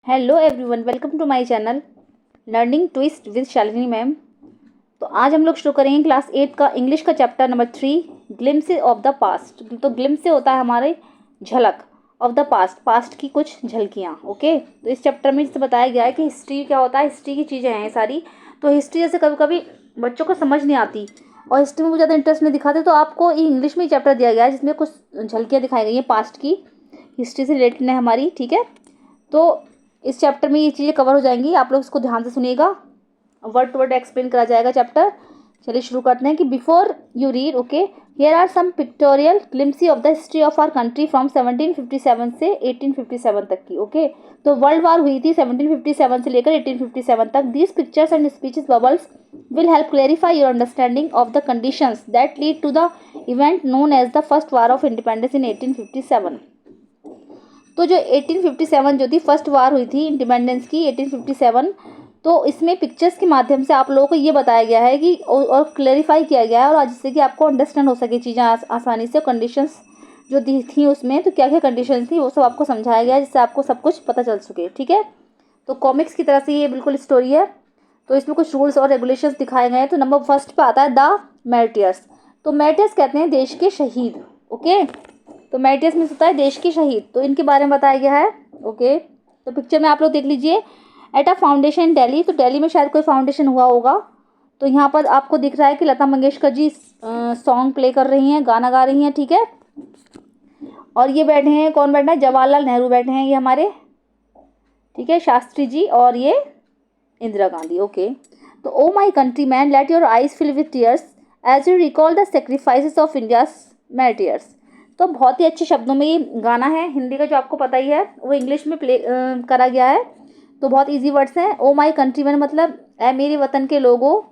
Hello everyone, welcome to my channel learning twist with Shalini ma'am. तो आज हम लोग शुरू करेंगे क्लास 8 का इंग्लिश का chapter number 3, glimpse of the past. तो ग्लिम्स से होता है हमारे झलक, ऑफ द पास्ट, पास्ट की कुछ झलकियाँ। ओके, तो इस चैप्टर में जैसे बताया गया है कि हिस्ट्री क्या होता है, हिस्ट्री की चीज़ें हैं सारी। तो हिस्ट्री जैसे कभी कभी बच्चों को समझ नहीं आती और हिस्ट्री में वो ज़्यादा इंटरेस्ट नहीं दिखाते, तो आपको ये इंग्लिश में ही चैप्टर दिया गया है जिसमें कुछ झलकियाँ दिखाई गई हैं पास्ट की, हिस्ट्री से रिलेटेड है हमारी। ठीक है, तो इस चैप्टर में ये चीज़ें कवर हो जाएंगी, आप लोग इसको ध्यान से सुनिएगा, वर्ड टू वर्ड एक्सप्लेन करा जाएगा चैप्टर। चलिए शुरू करते हैं कि before you read, okay, here are some pictorial glimpses of the history of our country from 1757 से 1857 तक की। ओके, तो वर्ल्ड वार हुई थी 1757 से लेकर 1857 तक। These pictures and speeches bubbles will help clarify your understanding of the conditions that lead to the event known as the first war of independence in 1857। तो जो 1857 जो थी फर्स्ट वार हुई थी इंडिपेंडेंस की 1857, तो इसमें पिक्चर्स के माध्यम से आप लोगों को ये बताया गया है कि और क्लेरिफाई किया गया है, और जिससे कि आपको अंडरस्टैंड हो सके चीज़ें आसानी से। कंडीशंस जो दी थी उसमें, तो क्या क्या कंडीशंस थी वो सब आपको समझाया गया है, जिससे आपको सब कुछ पता चल सके। ठीक है, तो कॉमिक्स की तरह से ये बिल्कुल स्टोरी है। तो इसमें कुछ रूल्स और रेगुलेशंस दिखाए गए हैं। तो नंबर फर्स्ट पे आता है द मैर्टियर्स। तो मैर्टियर्स कहते हैं देश के शहीद। ओके, तो मैर्टियर्स में होता है देश के शहीद, तो इनके बारे में बताया गया है। ओके, तो पिक्चर में आप लोग देख लीजिए, एट अ फाउंडेशन दिल्ली। तो दिल्ली में शायद कोई फाउंडेशन हुआ होगा। तो यहाँ पर आपको दिख रहा है कि लता मंगेशकर जी सॉन्ग प्ले कर रही हैं, गाना गा रही हैं। ठीक है, और ये बैठे हैं, कौन बैठा है, जवाहरलाल नेहरू बैठे हैं ये हमारे। ठीक है, शास्त्री जी और ये इंदिरा गांधी। ओके, तो O my countryman, let your eyes fill with tears as you recall the sacrifices of India's martyrs. तो बहुत ही अच्छे शब्दों में ये गाना है। हिंदी का जो आपको पता ही है, वो इंग्लिश में प्ले करा गया है। तो बहुत इजी वर्ड्स हैं। ओ माई कंट्री मैन मतलब ए मेरे वतन के लोगों,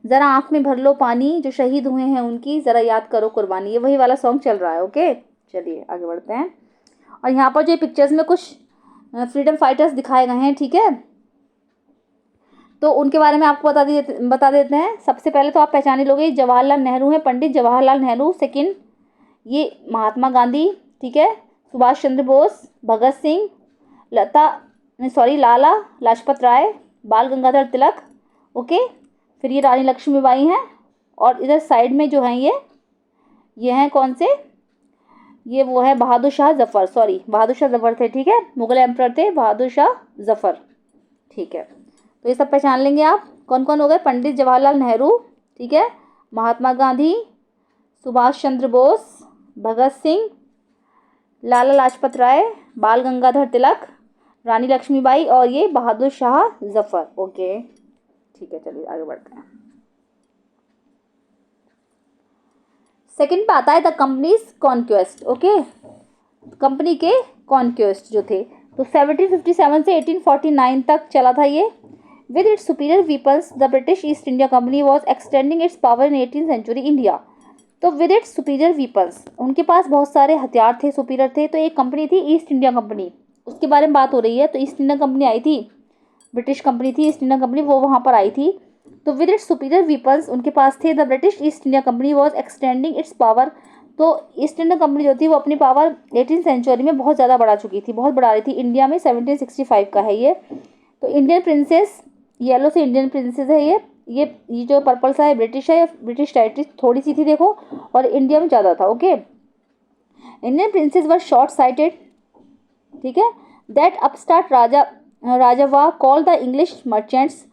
ज़रा आँख में भर लो पानी, जो शहीद हुए हैं उनकी ज़रा याद करो कुर्बानी। ये वही वाला सॉन्ग चल रहा है। ओके, चलिए आगे बढ़ते हैं। और यहाँ पर जो पिक्चर्स में कुछ फ्रीडम फाइटर्स दिखाए गए हैं। ठीक है, तो उनके बारे में आपको बता देते हैं। सबसे पहले तो आप पहचान लोगे, जवाहरलाल नेहरू हैं, पंडित जवाहरलाल नेहरू। सेकंड ये महात्मा गांधी। ठीक है, सुभाष चंद्र बोस, भगत सिंह, लाला लाजपत राय, बाल गंगाधर तिलक। ओके, फिर ये रानी लक्ष्मीबाई हैं, और इधर साइड में जो हैं ये हैं कौन से, ये वो है बहादुर शाह जफर, बहादुर शाह जफर थे। ठीक है, मुगल एम्परर थे बहादुर शाह जफर। ठीक है, तो ये सब पहचान लेंगे आप, कौन कौन हो गए, पंडित जवाहरलाल नेहरू, ठीक है, महात्मा गांधी, सुभाष चंद्र बोस, भगत सिंह, लाला लाजपत राय, बाल गंगाधर तिलक, रानी लक्ष्मीबाई और ये बहादुर शाह जफर। ओके, ठीक है, चलिए आगे बढ़ते हैं। सेकंड पे आता है the companies conquest. Okay, company के कॉन्क्वेस्ट जो थे, तो 1757 से 1849 तक चला था ये। With its superior weapons, the British East India Company was extending its power in 18th century India। तो विद इट्स सुपीरियर वीपन्स, उनके पास बहुत सारे हथियार थे, सुपीरियर थे। तो एक कंपनी थी ईस्ट इंडिया कंपनी, उसके बारे में बात हो रही है। तो ईस्ट इंडिया कंपनी आई थी, ब्रिटिश कंपनी थी ईस्ट इंडिया कंपनी, वो वहाँ पर आई थी। तो विद इट्स सुपीरियर वीपन्स उनके पास थे, the British East India Company was extending its power. तो ईस्ट इंडिया कंपनी जो थी वो अपनी पावर 18th सेंचुरी में बहुत ज़्यादा बढ़ा चुकी थी, बहुत बढ़ा रही थी। इंडिया में 1765 का है ये। तो इंडियन प्रिंसेस, येलो से इंडियन प्रिंसेस है ये जो पर्पल सा है ब्रिटिश है, ब्रिटिश टेरिटरी थोड़ी सी थी देखो, और इंडिया में ज़्यादा था। Okay, Indian princes were short sighted. ठीक है, दैट अपस्टार्ट राजावा call the English merchants.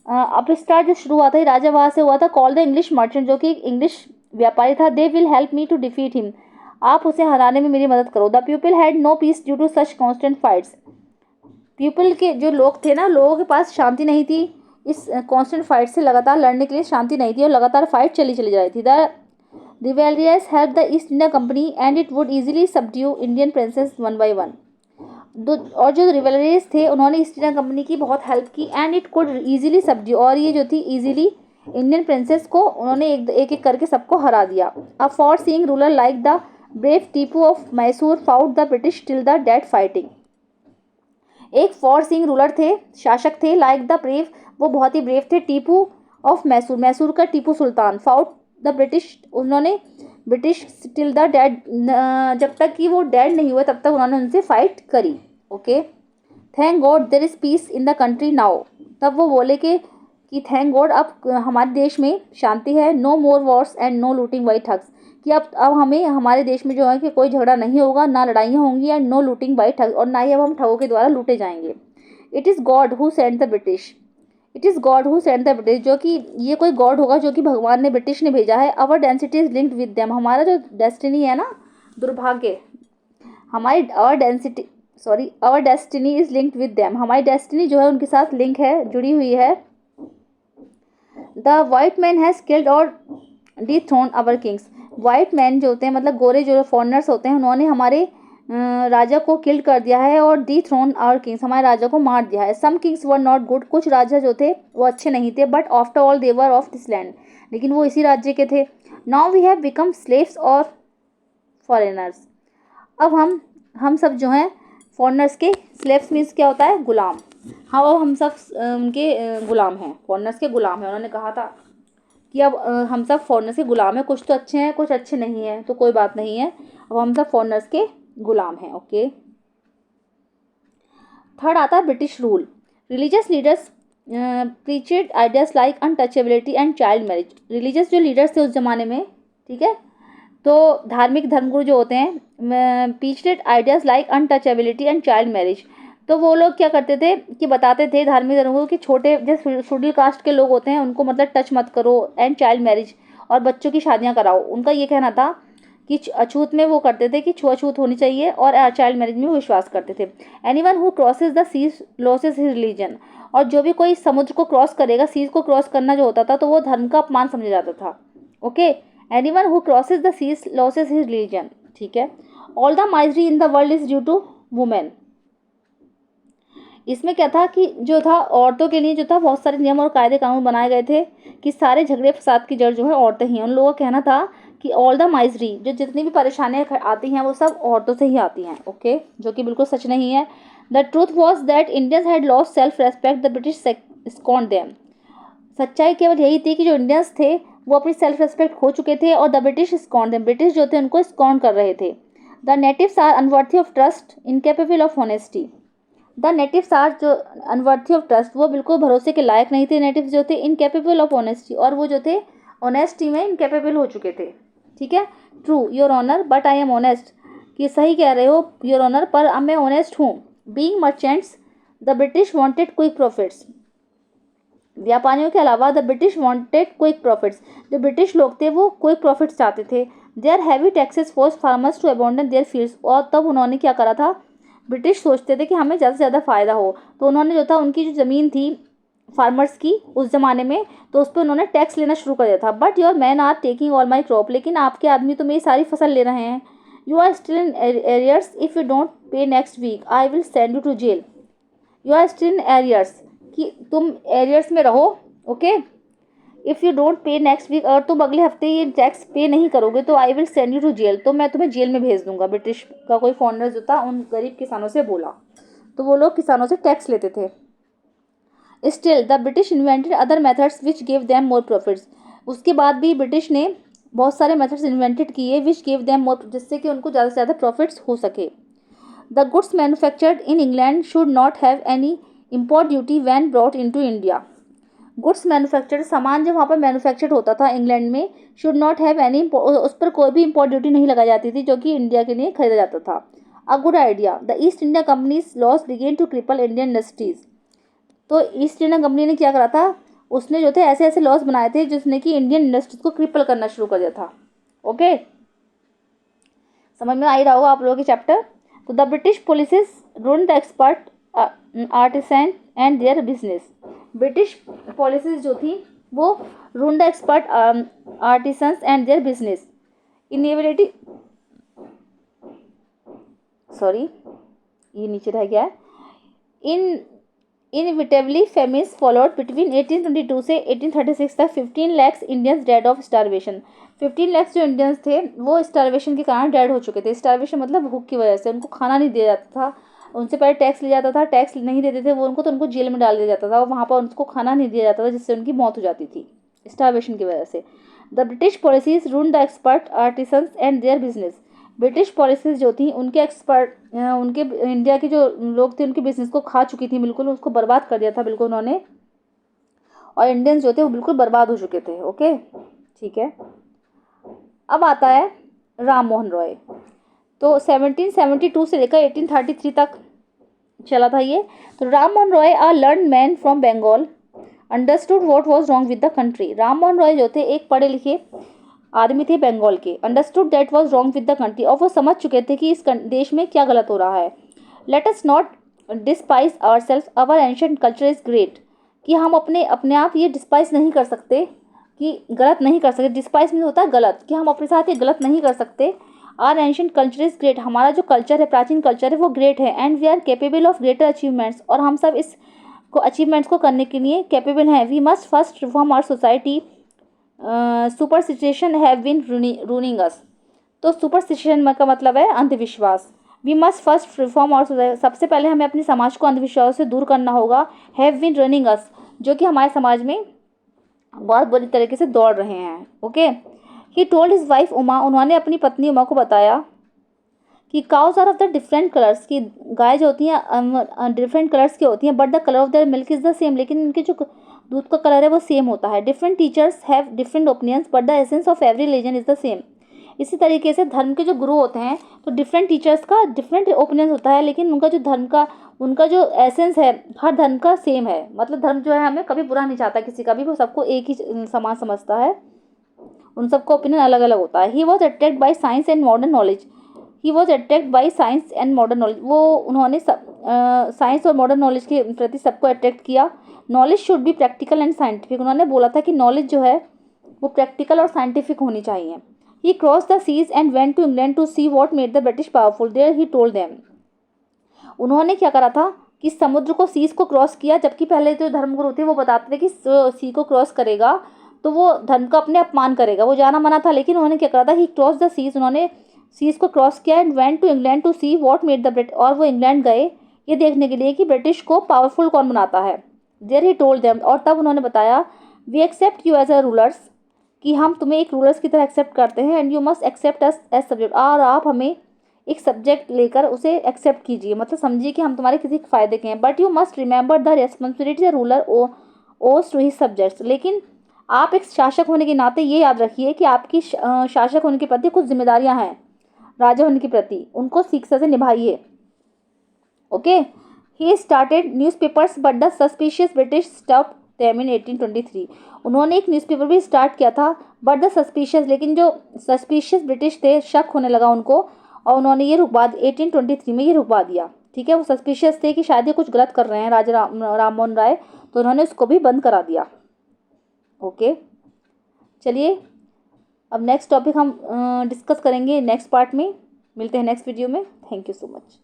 Upstart जो शुरू हुआ था राजावा से हुआ था, कॉल द इंग्लिश मर्चेंट, जो कि इंग्लिश व्यापारी था। They will help me to defeat him, आप उसे हराने में मेरी मदद करो। The people had no peace due to such constant fights. People के जो लोग थे ना, लोगों के पास शांति नहीं थी, इस कांस्टेंट फाइट से लगातार लड़ने के लिए शांति नहीं थी, और लगातार फाइट चली जा रही थी। The rivalries help the East India Company and it would easily subdue Indian princes one by one. और जो रिवेलरीज थे उन्होंने ईस्ट इंडिया कंपनी की बहुत हेल्प की, and it could easily subdue, और ये जो थी इजीली इंडियन प्रिंसेस को उन्होंने एक एक करके सबको हरा दिया। A for seeing ruler like the brave Tipu of Mysore fought the British till the death fighting. एक फॉर सिंह रूलर थे, शासक थे, लाइक द ब्रेव, वो बहुत ही ब्रेव थे, टीपू ऑफ मैसूर, मैसूर का Tipu Sultan, fought the British, उन्होंने ब्रिटिश टिल द डेड, जब तक कि वो डेड नहीं हुए तब तक उन्होंने उनसे फाइट करी। Okay, thank God there is peace in the country now. तब वो बोले कि थैंक गॉड अब हमारे देश में शांति है। No more wars and no looting by thugs, कि अब हमें हमारे देश में जो है कि कोई झगड़ा नहीं होगा, ना लड़ाइयाँ होंगी, एंड नो लूटिंग बाई ठग, और ना ही अब हम ठगों के द्वारा लूटे जाएंगे। It is God who sent the British, it is God who sent the British, जो कि ये कोई गॉड होगा जो कि भगवान ने, ब्रिटिश ने भेजा है। Our destiny is linked with them, हमारा जो डेस्टिनी है ना, दुर्भाग्य, हमारी our destiny is linked with them, हमारी डेस्टिनी जो है उनके साथ लिंक है, जुड़ी हुई है। The white man has killed और dethroned our kings, white man जो होते हैं मतलब गोरे जो फॉरनर्स होते हैं, उन्होंने हमारे राजा को किल्ड कर दिया है, और डी थ्रोन आवर किंग्स, हमारे राजा को मार दिया है। Some kings were not good, कुछ राजा जो थे वो अच्छे नहीं थे, but after all they were of this land, लेकिन वो इसी राज्य के थे। Now we have become slaves और फॉरेनर्स, अब हम सब जो हैं फॉरनर्स के, स्लेव्स मीन्स क्या होता है, गुलाम। हाँ, अब हम सब उनके गुलाम हैं, फॉरनर्स के गुलाम हैं। उन्होंने कहा था कि अब हम सब फॉरनर्स के गुलाम हैं, कुछ तो अच्छे हैं कुछ अच्छे नहीं हैं, तो कोई बात नहीं है, अब हम सब फॉरनर्स के गुलाम हैं। ओके, थर्ड आता है British rule. Religious leaders preached ideas like untouchability and child marriage, religious जो लीडर्स थे उस जमाने में, ठीक है, तो धार्मिक धर्मगुरु जो होते हैं, preached ideas like untouchability and child marriage, तो वो लोग क्या करते थे कि बताते थे धार्मिक धर्मगुरु कि छोटे जो शेड्यूल कास्ट के लोग होते हैं उनको मतलब टच मत करो, एंड चाइल्ड मैरिज, और बच्चों की शादियां कराओ। उनका ये कहना था कि अछूत में वो करते थे कि छुआछूत होनी चाहिए, और चाइल्ड मैरिज में वो विश्वास करते थे। Anyone who crosses the seas loses his religion, और जो भी कोई समुद्र को क्रॉस करेगा, सीज को क्रॉस करना जो होता था, तो वो धर्म का अपमान समझा जाता था। Okay, anyone who crosses the seas loses his religion, ठीक है। All the misery in the world is due to women, इसमें क्या था कि जो था औरतों के लिए जो था बहुत सारे नियम और कायदे कानून बनाए गए थे कि सारे झगड़े फसाद की जड़ जो है औरतें ही हैं। उन लोगों का कहना था कि ऑल द माइजरी, जो जितनी भी परेशानियां आती हैं वो सब औरतों से ही आती हैं। ओके, जो कि बिल्कुल सच नहीं है। The truth was that Indians had lost self respect, the British scorned them, सच्चाई केवल यही थी कि जो इंडियंस थे वो अपनी सेल्फ रेस्पेक्ट खो चुके थे, और the British scorned them, British जो थे उनको स्कॉन्ड कर रहे थे। The natives are unworthy of trust, incapable of honesty, the natives are जो अनवर्थी ऑफ ट्रस्ट, वो बिल्कुल भरोसे के लायक नहीं थे। नेटिव्स जो थे इनकेपेबल ऑफ ऑनेस्टी, और वो जो थे ऑनेस्टी में इनकेपेबल हो चुके थे। ठीक है, true your honour but I am honest, कि सही कह रहे हो योर ऑनर, पर अब मैं ऑनेस्ट हूँ। Being merchants the British wanted quick profits, व्यापारियों के अलावा the British wanted quick profits, जो ब्रिटिश लोग थे वो क्विक प्रॉफिट्स चाहते थे। Their heavy taxes force farmers to abandon their fields, और तब उन्होंने क्या करा था, ब्रिटिश सोचते थे कि हमें ज़्यादा से ज़्यादा फ़ायदा हो, तो उन्होंने जो था उनकी जो ज़मीन थी फार्मर्स की उस ज़माने में, तो उस पर उन्होंने टैक्स लेना शुरू कर दिया था। But your man are taking all my crop, लेकिन आपके आदमी तो मेरी सारी फसल ले रहे हैं। You are still in arrears, if you don't pay next week I will send you to jail. You are still in arrears, कि तुम एरियर्स में रहो। Okay, if you don't pay next week, अगर तुम अगले हफ्ते ये टैक्स पे नहीं करोगे तो I will send you to jail, तो मैं तुम्हें जेल में भेज दूंगा। ब्रिटिश का कोई फॉरनर जो था उन गरीब किसानों से बोला, तो वो लोग किसानों से टैक्स लेते थे। Still the British invented other methods which give them more profits, उसके बाद भी ब्रिटिश ने बहुत सारे मेथड्स इन्वेंटेड किए विच गिव देम मोर, जिससे कि उनको ज़्यादा से ज़्यादा प्रॉफिट्स हो सके। The goods manufactured in England should not have any import duty when brought in to India, goods manufactured, सामान जो वहाँ पर मैन्युफैक्चर्ड होता था इंग्लैंड में, शुड नॉट हैव एनी, उस पर कोई भी इम्पोर्ट ड्यूटी नहीं लगाई जाती थी जो कि इंडिया के लिए खरीदा जाता था। A good idea, the East India Company's laws began to cripple Indian industries, तो ईस्ट इंडिया कंपनी ने क्या करा था, उसने जो थे ऐसे ऐसे लॉस बनाए थे जिसने कि इंडियन इंडस्ट्रीज को क्रिपल करना शुरू कर दिया था। ओके, समझ में आ ही रहा होगा आप लोगों के चैप्टर। तो the British policies ruled the expert artisan and their business, British policies जो थी वो ruled the expert artisans and their business, inability, sorry ये नीचे रह गया है, इन इनविटेबली फेमिस फॉलोड बिटवीन 1822 से 1836 तक 15 lakh Indians dead of starvation, 15 lakh जो इंडियंस थे वो स्टारवेशन के कारण डेड हो चुके थे। स्टारवेशन मतलब भूख की वजह से, उनको खाना नहीं दिया जाता था, उनसे पहले टैक्स लिया जाता था, टैक्स नहीं देते थे वो उनको, तो उनको जेल में डाल दिया जाता था और वहाँ पर उनको खाना नहीं दिया जाता था, जिससे उनकी मौत हो जाती थी स्टारवेशन की वजह से। The British policies ruled the expert artisans and their business, British policies जो थी उनके उनके इंडिया के जो लोग थे उनके बिजनेस को खा चुकी थी, बिल्कुल उसको बर्बाद कर दिया था बिल्कुल उन्होंने, और इंडियंस जो थे वो बिल्कुल बर्बाद हो चुके थे। ओके, ठीक है। अब आता है राम मोहन रॉय। तो 1772 से लेकर 1833 तक चला था ये। तो Ram Mohan Roy a learned man from Bengal understood what was wrong with the country. Ram Mohan Roy जो थे एक पढ़े लिखे आदमी थे बंगाल के। Understood that was wrong with the country, और वो समझ चुके थे कि इस देश में क्या गलत हो रहा है। Let us not despise our self, our ancient culture is great. कि हम अपने आप ये डिस्पाइज नहीं कर सकते, कि गलत नहीं कर सकते। डिस्पाइज में होता है गलत, कि हम अपने साथ ये गलत नहीं कर सकते। Our ancient culture is great, हमारा जो कल्चर है, प्राचीन कल्चर है, वो ग्रेट है। And we are capable of greater achievements, और हम सब इस को अचीवमेंट्स को करने के लिए कैपेबल हैं। We must first reform our society, superstition have been ruining us. तो सुपरस्टिशन का मतलब है अंधविश्वास। We must first reform our society, सबसे पहले हमें अपने समाज को अंधविश्वास से दूर करना होगा। हैव बीन रनिंग अस, जो कि हमारे समाज में बहुत बुरी तरीके से दौड़ रहे हैं। Okay, he told his wife Uma, उन्होंने अपनी पत्नी उमा को बताया कि cows are of the different colours, की गाय जो होती हैं डिफरेंट कलर्स की होती हैं, but the colour of their milk is the same, लेकिन इनके जो दूध का कलर है वो सेम होता है। Different teachers have different opinions but the essence of every religion is the same. इसी तरीके से धर्म के जो गुरु होते हैं तो डिफरेंट टीचर्स का डिफरेंट ओपिनियंस होता है, लेकिन उनका जो धर्म का उनका जो एसेंस है हर धर्म का सेम है। मतलब धर्म जो है हमें कभी बुरा नहीं चाहता किसी का भी, वो सबको एक ही समान समझता है, उन सबका ओपिनियन अलग अलग होता है। He was attract by science and modern knowledge, he was attract by science and modern knowledge, वो उन्होंने साइंस और मॉडर्न नॉलेज के प्रति सबको अट्रैक्ट किया। Knowledge should be practical and scientific, उन्होंने बोला था कि नॉलेज जो है वो प्रैक्टिकल और साइंटिफिक होनी चाहिए। He cross the seas and went to England to see what made the British powerful, there he told them. उन्होंने क्या करा था कि समुद्र को, सीज को क्रॉस किया, जबकि पहले जो धर्मगुरु थे वो बताते थे कि सी को क्रॉस करेगा तो वो धर्म का अपने अपमान करेगा, वो जाना मना था। लेकिन उन्होंने क्या करा था, ही क्रॉस द सीज, उन्होंने सीज को क्रॉस किया and went to England to see what made the British, और वो इंग्लैंड गए ये देखने के लिए कि ब्रिटिश को पावरफुल कौन बनाता है। देयर ही टोल्ड देम, और तब उन्होंने बताया, we accept you as a rulers, कि हम तुम्हें एक रूलर्स की तरह एक्सेप्ट करते हैं, and you must accept us as subject, और आप हमें एक सब्जेक्ट लेकर उसे एक्सेप्ट कीजिए, मतलब समझिए कि हम तुम्हारे किसी फ़ायदे के हैं। But you must remember the responsibility ruler ओस टू हिज सब्जेक्ट्स, लेकिन आप एक शासक होने के नाते ये याद रखिए कि आपकी शासक होने के प्रति कुछ जिम्मेदारियां हैं, राजा होने के प्रति उनको शिक्षा से निभाइए। Okay, he started newspapers but the suspicious British stopped them in 1823, उन्होंने एक न्यूज़पेपर भी स्टार्ट किया था बट द सस्पिशियस, लेकिन जो सस्पिशियस ब्रिटिश थे शक होने लगा उनको, और उन्होंने ये रुकवा 1823 में ये रुकवा दिया। ठीक है, वो सस्पिशियस थे कि शायद ये कुछ गलत कर रहे हैं राजा राम मोहन राय, तो उन्होंने उसको भी बंद करा दिया। ओके, चलिए अब नेक्स्ट टॉपिक हम डिस्कस करेंगे नेक्स्ट पार्ट में। मिलते हैं नेक्स्ट वीडियो में। Thank you so much.